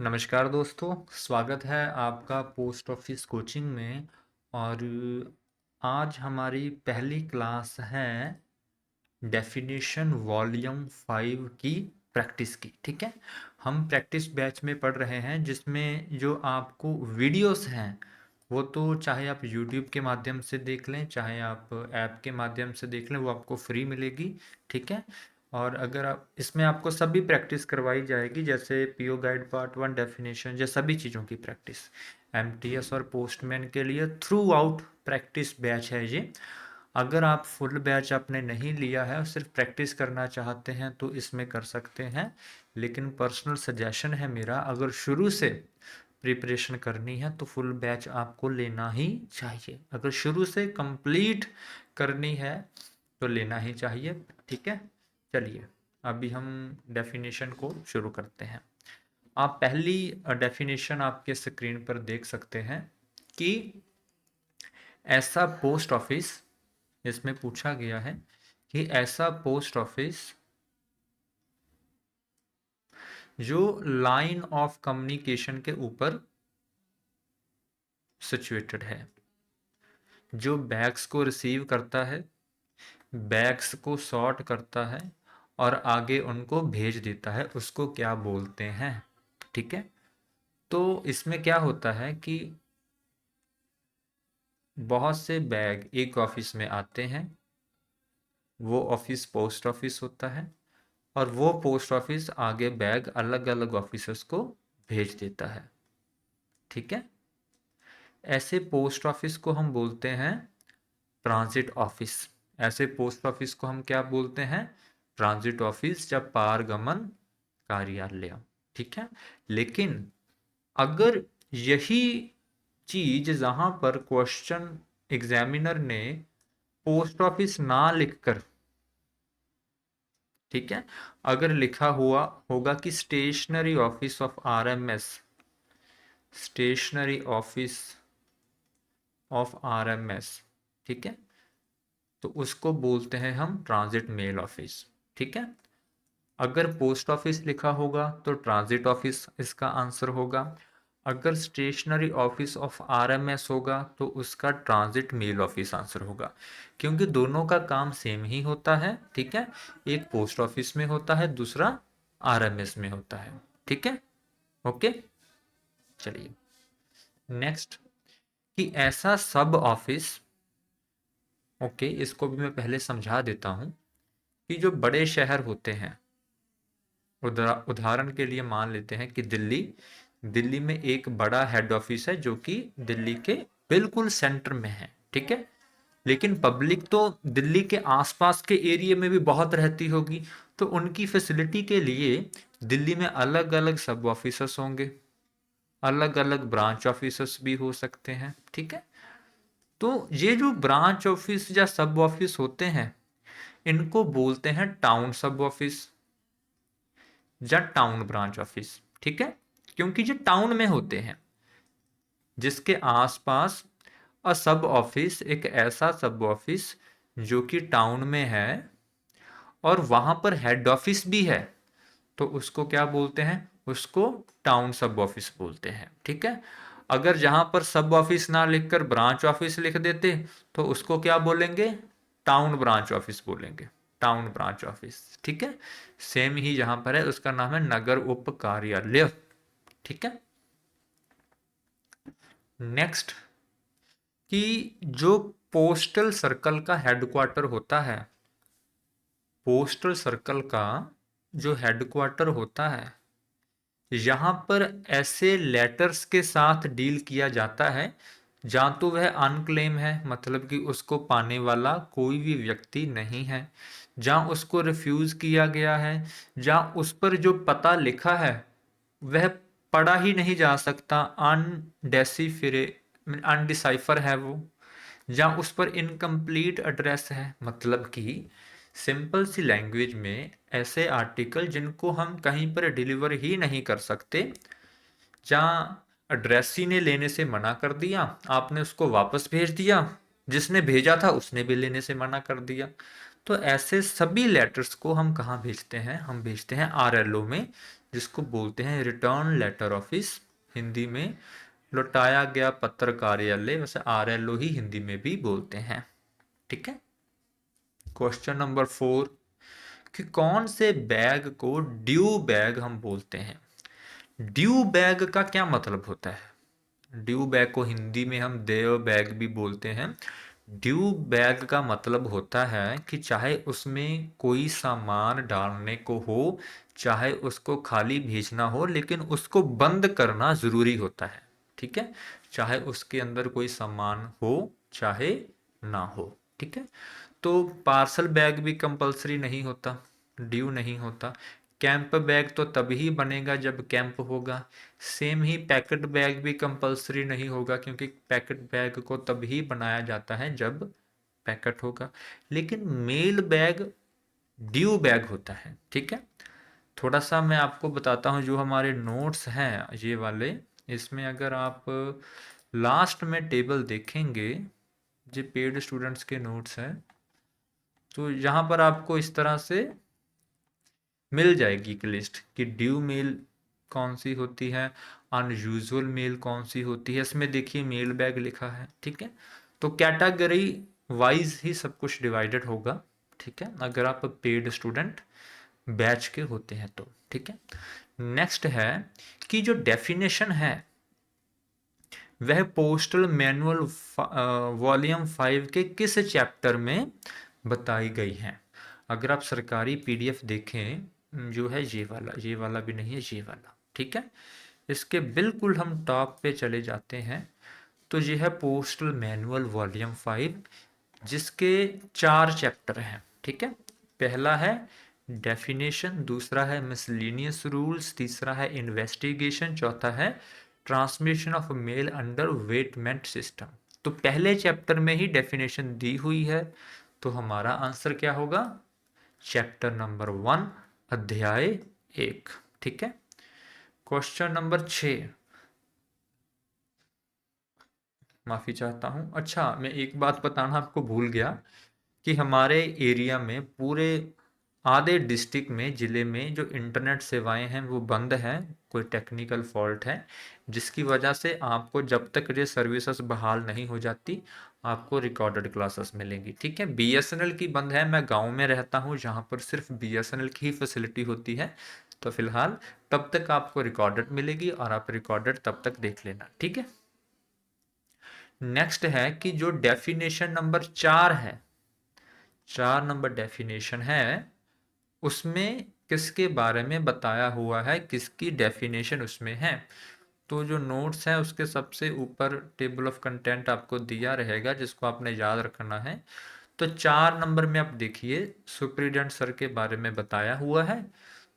नमस्कार दोस्तों, स्वागत है आपका पोस्ट ऑफिस कोचिंग में। और आज हमारी पहली क्लास है डेफिनेशन वॉल्यूम 5 की प्रैक्टिस की। ठीक है, हम प्रैक्टिस बैच में पढ़ रहे हैं जिसमें जो आपको वीडियोस हैं वो तो चाहे आप यूट्यूब के माध्यम से देख लें चाहे आप ऐप के माध्यम से देख लें, वो आपको फ्री मिलेगी। ठीक है, और अगर आप इसमें आपको सभी प्रैक्टिस करवाई जाएगी, जैसे पीओ गाइड पार्ट 1 डेफिनेशन, ये सभी चीज़ों की प्रैक्टिस एमटीएस और पोस्टमैन के लिए थ्रू आउट प्रैक्टिस बैच है ये। अगर आप फुल बैच आपने नहीं लिया है और सिर्फ प्रैक्टिस करना चाहते हैं तो इसमें कर सकते हैं, लेकिन पर्सनल सजेशन है मेरा, अगर शुरू से प्रिपरेशन करनी है तो फुल बैच आपको लेना ही चाहिए। अगर शुरू से कंप्लीट करनी है तो लेना ही चाहिए। ठीक है, चलिए अभी हम डेफिनेशन को शुरू करते हैं। आप पहली डेफिनेशन आपके स्क्रीन पर देख सकते हैं कि ऐसा पोस्ट ऑफिस, इसमें पूछा गया है कि ऐसा पोस्ट ऑफिस जो लाइन ऑफ कम्युनिकेशन के ऊपर सिचुएटेड है, जो बैग्स को रिसीव करता है, बैग्स को सॉर्ट करता है और आगे उनको भेज देता है, उसको क्या बोलते हैं। ठीक है, तो इसमें क्या होता है कि बहुत से बैग एक ऑफिस में आते हैं, वो ऑफिस पोस्ट ऑफिस होता है और वो पोस्ट ऑफिस आगे बैग अलग अलग ऑफिसर्स को भेज देता है। ठीक है, ऐसे पोस्ट ऑफिस को हम बोलते हैं ट्रांजिट ऑफिस। ऐसे पोस्ट ऑफिस को हम क्या बोलते हैं? ट्रांजिट ऑफिस या पारगमन कार्यालय। ठीक है, लेकिन अगर यही चीज जहां पर क्वेश्चन एग्जामिनर ने पोस्ट ऑफिस ना लिखकर, ठीक है, अगर लिखा हुआ होगा कि stationery office of RMS, stationery office of RMS, ठीक है, तो उसको बोलते हैं हम ट्रांजिट मेल ऑफिस। ठीक है, अगर पोस्ट ऑफिस लिखा होगा तो ट्रांजिट ऑफिस इसका आंसर होगा। अगर स्टेशनरी ऑफिस ऑफ आरएमएस होगा तो उसका ट्रांजिट मेल ऑफिस आंसर होगा, क्योंकि दोनों का काम सेम ही होता है। ठीक है, एक पोस्ट ऑफिस में होता है, दूसरा आरएमएस में होता है। ठीक है, ओके, चलिए नेक्स्ट, कि ऐसा सब ऑफिस, ओके, इसको भी मैं पहले समझा देता हूं कि जो बड़े शहर होते हैं, उदाहरण के लिए मान लेते हैं कि दिल्ली, दिल्ली में एक बड़ा हेड ऑफिस है जो कि दिल्ली के बिल्कुल सेंटर में है। ठीक है, लेकिन पब्लिक तो दिल्ली के आसपास के एरिया में भी बहुत रहती होगी, तो उनकी फैसिलिटी के लिए दिल्ली में अलग अलग सब ऑफिसर्स होंगे, अलग अलग ब्रांच ऑफिसर्स भी हो सकते हैं। ठीक है, तो ये जो ब्रांच ऑफिस या सब ऑफिस होते हैं इनको बोलते हैं टाउन सब ऑफिस या टाउन ब्रांच ऑफिस। ठीक है, क्योंकि ये टाउन में होते हैं, जिसके आसपास और सब ऑफिस एक ऐसा सब ऑफिस जो कि टाउन में है और वहां पर हेड ऑफिस भी है, तो उसको क्या बोलते हैं? उसको टाउन सब ऑफिस बोलते हैं। ठीक है, अगर जहां पर सब ऑफिस ना लिखकर ब्रांच ऑफिस लिख देते तो उसको क्या बोलेंगे? टाउन ब्रांच ऑफिस बोलेंगे, टाउन ब्रांच ऑफिस। ठीक है, सेम ही जहां पर है उसका नाम है नगर उप कार्यालय। ठीक है, नेक्स्ट, कि जो पोस्टल सर्कल का हेडक्वार्टर होता है, पोस्टल सर्कल का जो हेडक्वार्टर होता है, यहाँ पर ऐसे लेटर्स के साथ डील किया जाता है जहाँ तो वह अनक्लेम है, मतलब कि उसको पाने वाला कोई भी व्यक्ति नहीं है, जहाँ उसको रिफ्यूज़ किया गया है, जहाँ उस पर जो पता लिखा है वह पढ़ा ही नहीं जा सकता, अनडेसिफिरे अनडिसाइफर है वो, जहाँ उस पर इनकम्प्लीट एड्रेस है, मतलब कि सिंपल सी लैंग्वेज में ऐसे आर्टिकल जिनको हम कहीं पर डिलीवर ही नहीं कर सकते, जहाँ एड्रेस ही ने लेने से मना कर दिया, आपने उसको वापस भेज दिया, जिसने भेजा था उसने भी लेने से मना कर दिया, तो ऐसे सभी लेटर्स को हम कहाँ भेजते हैं? हम भेजते हैं आरएलओ में, जिसको बोलते हैं रिटर्न लेटर ऑफिस, हिंदी में लौटाया गया पत्र कार्यालय, वैसे RLO ही हिंदी में भी बोलते हैं। ठीक है। क्वेश्चन नंबर 4 कि कौन से बैग को ड्यू बैग हम बोलते हैं। ड्यू बैग का क्या मतलब होता है। ड्यू बैग को हिंदी में हम देय बैग भी बोलते हैं। ड्यू बैग का मतलब होता है कि चाहे उसमें कोई सामान डालने को हो, चाहे उसको खाली भेजना हो, लेकिन उसको बंद करना जरूरी होता है। ठीक है। चाहे उसके अंदर कोई सामान हो चाहे ना हो। ठीक है। तो पार्सल बैग भी कंपलसरी नहीं होता, ड्यू नहीं होता। कैंप बैग तो तभी बनेगा जब कैंप होगा। सेम ही पैकेट बैग भी कंपलसरी नहीं होगा, क्योंकि पैकेट बैग को तभी बनाया जाता है जब पैकेट होगा। लेकिन मेल बैग ड्यू बैग होता है। ठीक है। थोड़ा सा मैं आपको बताता हूँ, जो हमारे नोट्स हैं ये वाले, इसमें अगर आप लास्ट में टेबल देखेंगे, जो पेड स्टूडेंट्स के नोट्स हैं, तो यहाँ पर आपको इस तरह से मिल जाएगी एक लिस्ट कि ड्यू मेल कौन सी होती है, अनयूजुअल मेल कौन सी होती है। इसमें देखिए मेल बैग लिखा है। ठीक है। तो कैटेगरी वाइज ही सब कुछ डिवाइडेड होगा। ठीक है, अगर आप पेड स्टूडेंट बैच के होते हैं तो। ठीक है। नेक्स्ट है कि जो डेफिनेशन है वह पोस्टल मैनुअल वॉल्यूम 5 के किस चैप्टर में बताई गई है। अगर आप सरकारी PDF देखें, जो है ये वाला भी नहीं है, ये वाला। ठीक है। इसके बिल्कुल हम टॉप पे चले जाते हैं, तो ये है पोस्टल मैनुअल वॉल्यूम 5, जिसके 4 चैप्टर हैं। ठीक है। पहला है डेफिनेशन, दूसरा है मिसलेनियस रूल्स, तीसरा है इन्वेस्टिगेशन, चौथा है transmission of mail under weightment system. तो पहले चैप्टर में ही डेफिनेशन दी हुई है, तो हमारा आंसर क्या होगा, चैप्टर नंबर 1 अध्याय 1। ठीक है। क्वेश्चन नंबर 6, माफी चाहता हूं, अच्छा मैं एक बात बताना आपको भूल गया कि हमारे एरिया में पूरे आधे डिस्ट्रिक्ट में, ज़िले में जो इंटरनेट सेवाएं हैं वो बंद हैं, कोई टेक्निकल फॉल्ट है, जिसकी वजह से आपको जब तक ये सर्विसेज बहाल नहीं हो जाती, आपको रिकॉर्डेड क्लासेस मिलेंगी। ठीक है। BSNL की बंद है, मैं गांव में रहता हूँ जहाँ पर सिर्फ BSNL की ही फैसिलिटी होती है, तो फिलहाल तब तक आपको रिकॉर्डेड मिलेगी और आप रिकॉर्डेड तब तक देख लेना। ठीक है। नेक्स्ट है कि जो डेफिनेशन नंबर 4 है, 4 नंबर डेफिनेशन है, उसमें किसके बारे में बताया हुआ है, किसकी डेफिनेशन उसमें है। तो जो नोट्स है उसके सबसे ऊपर टेबल ऑफ कंटेंट आपको दिया रहेगा, जिसको आपने याद रखना है। तो 4 नंबर में आप देखिए सुप्रीडेंट सर के बारे में बताया हुआ है,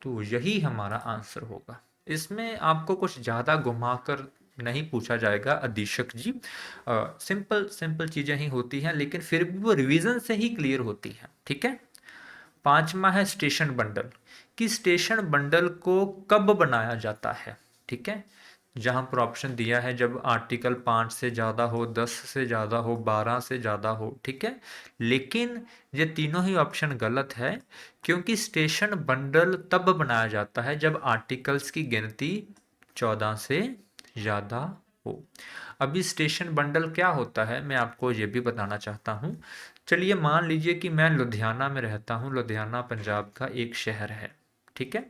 तो यही हमारा आंसर होगा। इसमें आपको कुछ ज़्यादा घुमाकर नहीं पूछा जाएगा अधीक्षक जी, सिंपल सिंपल चीज़ें ही होती हैं, लेकिन फिर भी वो रिवीजन से ही क्लियर होती हैं। ठीक है। 5वां है स्टेशन बंडल, कि स्टेशन बंडल को कब बनाया जाता है। ठीक है। जहां पर ऑप्शन दिया है जब आर्टिकल 5 से ज़्यादा हो, 10 से ज़्यादा हो, 12 से ज़्यादा हो। ठीक है। लेकिन ये तीनों ही ऑप्शन गलत है, क्योंकि स्टेशन बंडल तब बनाया जाता है जब आर्टिकल्स की गिनती 14 से ज़्यादा हो। अभी स्टेशन बंडल क्या होता है मैं आपको ये भी बताना चाहता हूँ। चलिए मान लीजिए कि मैं लुधियाना में रहता हूँ, लुधियाना पंजाब का एक शहर है। ठीक है।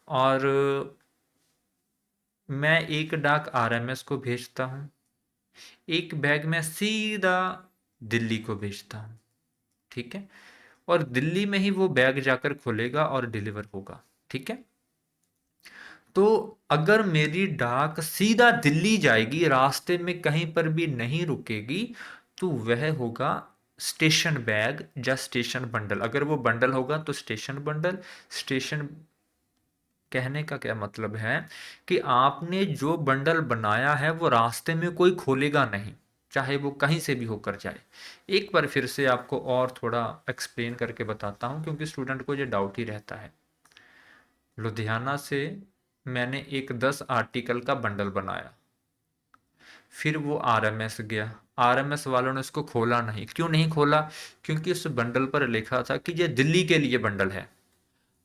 और मैं एक डाक RMS को भेजता हूँ, एक बैग में सीधा दिल्ली को भेजता हूँ। ठीक है। और दिल्ली में ही वो बैग जाकर खुलेगा और डिलीवर होगा। ठीक है। तो अगर मेरी डाक सीधा दिल्ली जाएगी, रास्ते में कहीं पर भी नहीं रुकेगी, तो वह होगा स्टेशन बैग या स्टेशन बंडल। अगर वो बंडल होगा तो स्टेशन बंडल। स्टेशन कहने का क्या मतलब है कि आपने जो बंडल बनाया है वो रास्ते में कोई खोलेगा नहीं, चाहे वो कहीं से भी होकर जाए। एक बार फिर से आपको और थोड़ा एक्सप्लेन करके बताता हूँ, क्योंकि स्टूडेंट को ये डाउट ही रहता है। लुधियाना से मैंने एक 10 आर्टिकल का बंडल बनाया, फिर वो RMS गया, RMS वालों ने उसको खोला नहीं। क्यों नहीं खोला? क्योंकि उस बंडल पर लिखा था कि ये दिल्ली के लिए बंडल है।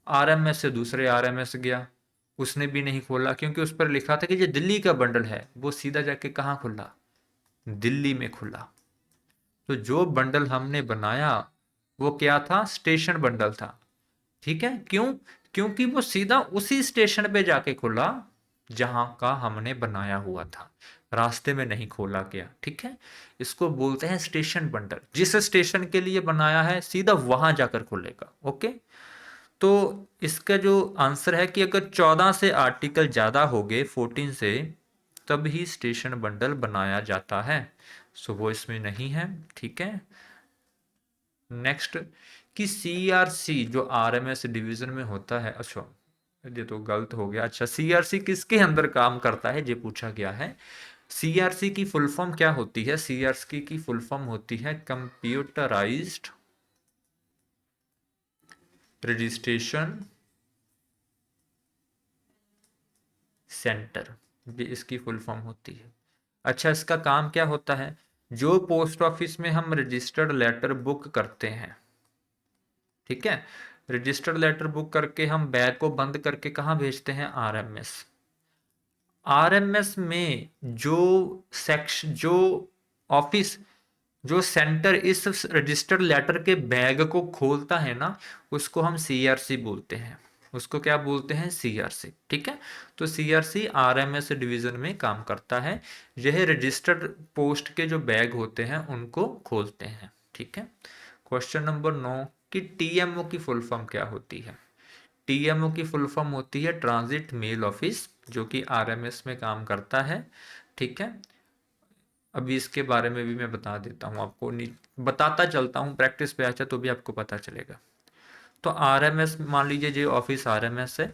RMS से दूसरे RMS गया, उसने भी नहीं खोला, क्योंकि उस पर लिखा था कि ये दिल्ली का बंडल है। वो सीधा जाके कहाँ खुला? दिल्ली में खुला। तो जो बंडल हमने बनाया वो क्या था? स्टेशन बंडल था। ठीक है, क्यों? क्योंकि वो सीधा उसी स्टेशन पे जाके खुला जहां का हमने बनाया हुआ था, रास्ते में नहीं खोला गया। ठीक है, इसको बोलते हैं स्टेशन बंडल। जिस स्टेशन के लिए बनाया है सीधा वहां जाकर खुलेगा। ओके, तो इसका जो आंसर है कि अगर 14 से आर्टिकल ज़्यादा हो गए 14 से, तब ही स्टेशन बंडल बनाया जाता है। सो वो इसमें नहीं है। ठीक है, नेक्स्ट कि सीआरसी जो आरएमएस डिवीजन में होता है, अच्छा ये तो गलत हो गया। अच्छा, सीआरसी किसके अंदर काम करता है ये पूछा गया है। सीआरसी की फुल फॉर्म क्या होती है? सीआरसी की फुल फॉर्म होती है कंप्यूटराइज्ड रजिस्ट्रेशन सेंटर, ये इसकी फुल फॉर्म होती है। अच्छा, इसका काम क्या होता है? जो पोस्ट ऑफिस में हम रजिस्टर्ड लेटर बुक करते हैं, ठीक है, रजिस्टर्ड लेटर बुक करके हम बैग को बंद करके कहाँ भेजते हैं? आरएमएस। आरएमएस में जो सेक्शन, जो ऑफिस, जो सेंटर इस रजिस्टर्ड लेटर के बैग को खोलता है ना, उसको हम सीआरसी बोलते हैं। उसको क्या बोलते हैं? सीआरसी। ठीक है, तो सीआरसी आरएमएस डिवीजन में काम करता है। यह रजिस्टर्ड पोस्ट के जो बैग होते हैं उनको खोलते हैं। ठीक है, क्वेश्चन नंबर 9 कि टीएमओ की फुल फॉर्म क्या होती है? टीएमओ की फुल फॉर्म होती है ट्रांजिट मेल ऑफिस, जो कि आरएमएस में काम करता है। ठीक है, अभी इसके बारे में भी मैं बता देता हूँ आपको, बताता चलता हूँ, प्रैक्टिस पे अच्छा तो भी आपको पता चलेगा। तो आरएमएस मान लीजिए जो ऑफिस आरएमएस है,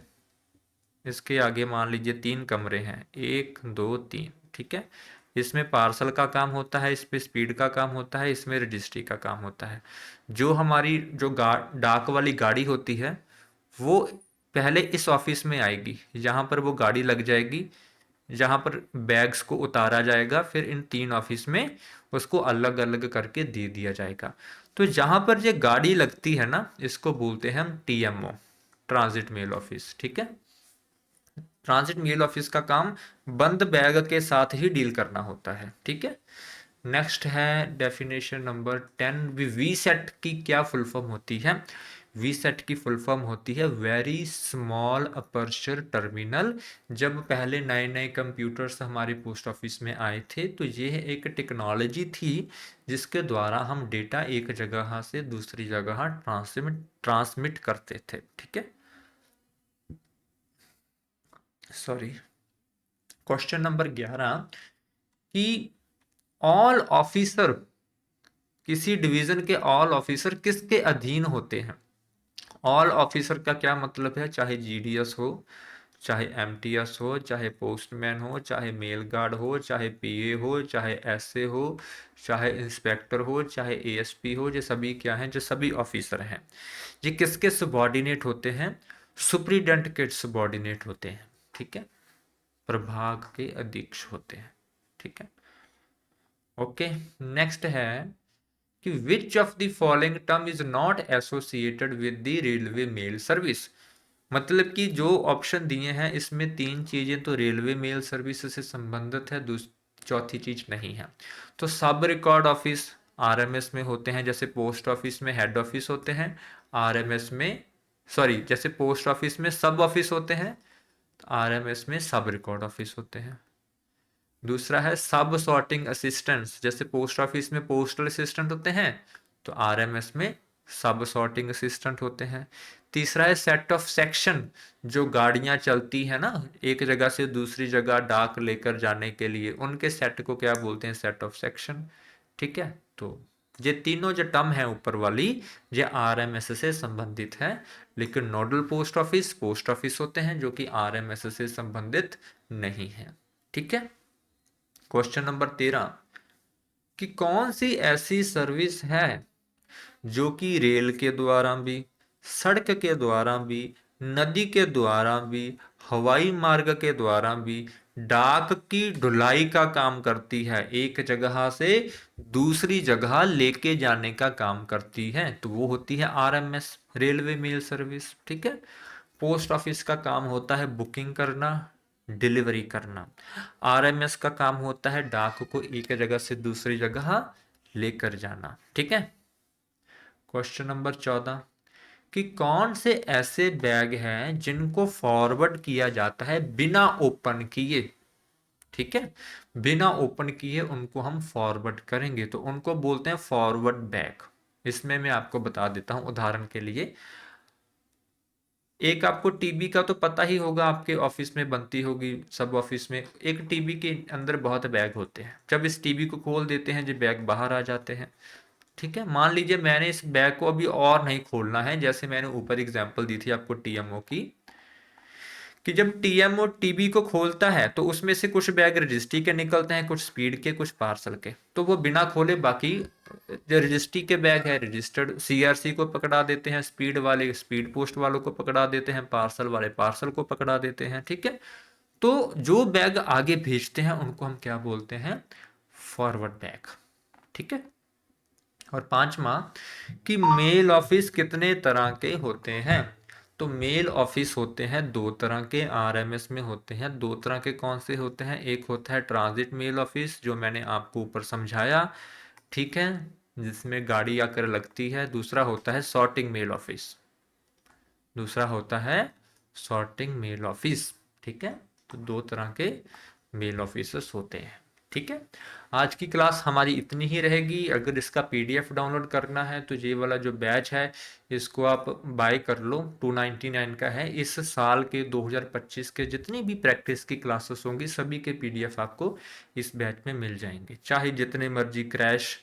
इसके आगे मान लीजिए 3 कमरे हैं, 1 2 3। ठीक है, इसमें पार्सल का काम होता है, इस पे स्पीड का काम होता है, इसमें रजिस्ट्री का काम होता है। जो हमारी जो डाक वाली गाड़ी होती है वो पहले इस ऑफिस में आएगी, यहाँ पर वो गाड़ी लग जाएगी, जहाँ पर बैग्स को उतारा जाएगा, फिर इन 3 ऑफिस में उसको अलग अलग करके दे दिया जाएगा। तो जहाँ पर ये गाड़ी लगती है ना, इसको बोलते हैं हम टीएमओ, ट्रांजिट मेल ऑफिस। ठीक है, ट्रांजिट मेल ऑफिस का काम बंद बैग के साथ ही डील करना होता है। ठीक है, नेक्स्ट है डेफिनेशन नंबर 10। वी सेट की क्या फुल फॉर्म होती है? वी सेट की फुल फॉर्म होती है वेरी स्मॉल अपर्चर टर्मिनल। जब पहले नए नए कंप्यूटर्स हमारे पोस्ट ऑफिस में आए थे तो यह एक टेक्नोलॉजी थी जिसके द्वारा हम डेटा एक जगह से दूसरी जगह ट्रांसमिट करते थे। ठीक है, सॉरी, क्वेश्चन नंबर 11 कि ऑल ऑफिसर, किसी डिवीजन के ऑल ऑफिसर किसके अधीन होते हैं? ऑल ऑफिसर का क्या मतलब है? चाहे जीडीएस हो, चाहे एमटीएस हो, चाहे पोस्टमैन हो, चाहे मेल गार्ड हो, चाहे पीए हो, चाहे एसए हो, चाहे इंस्पेक्टर हो, चाहे एएसपी हो, ये सभी क्या हैं? जो सभी ऑफिसर हैं, ये किसके सबॉर्डिनेट होते हैं? सुप्रीडेंट के सबॉर्डिनेट होते हैं। ठीक है, प्रभाग के अध्यक्ष होते हैं। ठीक है, ओके, नेक्स्ट है कि which of the following term is not associated with the railway mail service. मतलब कि जो ऑप्शन दिए हैं इसमें 3 चीजें तो रेलवे मेल सर्विस से संबंधित है, चौथी चीज नहीं है। तो सब रिकॉर्ड ऑफिस आरएमएस में होते हैं, जैसे पोस्ट ऑफिस में हेड ऑफिस होते हैं, आरएमएस में, सॉरी, जैसे पोस्ट ऑफिस में सब ऑफिस होते हैं, आरएमएस में सब रिकॉर्ड ऑफिस होते हैं। दूसरा है सब सॉर्टिंग असिस्टेंट्स, जैसे पोस्ट ऑफिस में पोस्टल असिस्टेंट होते हैं तो आरएमएस में सब सॉर्टिंग असिस्टेंट होते हैं। तीसरा है सेट ऑफ सेक्शन, जो गाड़ियां चलती है ना एक जगह से दूसरी जगह डाक लेकर जाने के लिए, उनके सेट को क्या बोलते हैं? Set of section. ठीक है, तो ये तीनों जो टर्म है ऊपर वाली, ये आरएमएस से संबंधित है। लेकिन नोडल पोस्ट ऑफिस होते हैं जो कि आरएमएस से संबंधित नहीं है। ठीक है, क्वेश्चन नंबर 13 कि कौन सी ऐसी सर्विस है जो कि रेल के द्वारा भी, सड़क के द्वारा भी, नदी के द्वारा भी, हवाई मार्ग के द्वारा भी डाक की ढुलाई का काम करती है, एक जगह से दूसरी जगह लेके जाने का काम करती है? तो वो होती है आरएमएस, रेलवे मेल सर्विस। ठीक है, पोस्ट ऑफिस का काम होता है बुकिंग करना, डिलीवरी करना। आरएमएस का काम होता है डाक को एक जगह से दूसरी जगह लेकर जाना। ठीक है। क्वेश्चन नंबर 14 कि कौन से ऐसे बैग हैं जिनको फॉरवर्ड किया जाता है बिना ओपन किए। ठीक है, बिना ओपन किए उनको हम फॉरवर्ड करेंगे तो उनको बोलते हैं फॉरवर्ड बैग। इसमें मैं आपको बता देता हूं उदाहरण के लिए। एक आपको टीबी का तो पता ही होगा, आपके ऑफिस में बनती होगी, सब ऑफिस में एक टीबी के अंदर बहुत बैग होते हैं। जब इस टीबी को खोल देते हैं जो बैग बाहर आ जाते हैं। ठीक है, मान लीजिए मैंने इस बैग को अभी और नहीं खोलना है, जैसे मैंने ऊपर एग्जांपल दी थी आपको टीएमओ की, कि जब टीएमओ टीबी को खोलता है तो उसमें से कुछ बैग रजिस्ट्री के निकलते हैं, कुछ स्पीड के, कुछ पार्सल के। तो वो बिना खोले बाकी जो रजिस्ट्री के बैग है रजिस्टर्ड सीआरसी को पकड़ा देते हैं, स्पीड वाले स्पीड पोस्ट वालों को पकड़ा देते हैं, पार्सल वाले पार्सल को पकड़ा देते हैं। ठीक है, तो जो बैग आगे भेजते हैं उनको हम क्या बोलते हैं, फॉरवर्ड बैग। ठीक है। और पांचवा कि मेल ऑफिस कितने तरह के होते हैं। तो मेल ऑफिस होते हैं दो तरह के, आरएमएस में होते हैं दो तरह के। कौन से होते हैं, एक होता है ट्रांजिट मेल ऑफिस जो मैंने आपको ऊपर समझाया, ठीक है, जिसमें गाड़ी आकर लगती है। दूसरा होता है सॉर्टिंग मेल ऑफिस, दूसरा होता है सॉर्टिंग मेल ऑफिस। ठीक है, तो दो तरह के मेल ऑफिसर्स होते हैं। ठीक है, आज की क्लास हमारी इतनी ही रहेगी। अगर इसका पीडीएफ डाउनलोड करना है तो ये वाला जो बैच है इसको आप बाय कर लो, 299 का है। इस साल के 2025 के जितनी भी प्रैक्टिस की क्लासेस होंगी सभी के पीडीएफ आपको इस बैच में मिल जाएंगे। चाहे जितने मर्जी क्रैश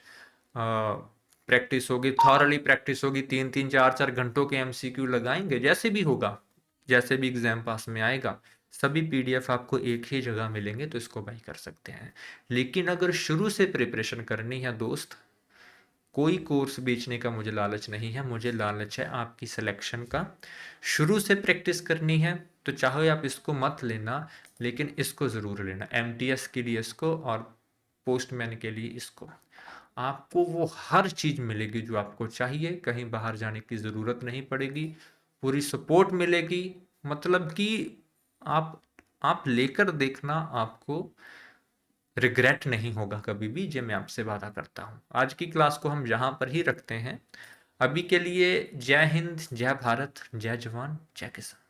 प्रैक्टिस होगी, थॉरली प्रैक्टिस होगी, 3-3 4-4 घंटों के एमसीक्यू लगाएंगे, जैसे भी होगा, जैसे भी एग्जाम पास में आएगा, सभी पीडीएफ आपको एक ही जगह मिलेंगे, तो इसको बाय कर सकते हैं। लेकिन अगर शुरू से प्रिपरेशन करनी है दोस्त, कोई कोर्स बेचने का मुझे लालच नहीं है, मुझे लालच है आपकी सिलेक्शन का। शुरू से प्रैक्टिस करनी है तो चाहे आप इसको मत लेना, लेकिन इसको ज़रूर लेना, एमटीएस के लिए इसको और पोस्टमैन के लिए इसको। आपको वो हर चीज़ मिलेगी जो आपको चाहिए, कहीं बाहर जाने की ज़रूरत नहीं पड़ेगी, पूरी सपोर्ट मिलेगी। मतलब कि आप लेकर देखना, आपको रिग्रेट नहीं होगा कभी भी, जो मैं आपसे वादा करता हूँ। आज की क्लास को हम यहाँ पर ही रखते हैं। अभी के लिए जय हिंद, जय भारत, जय जवान, जय किसान।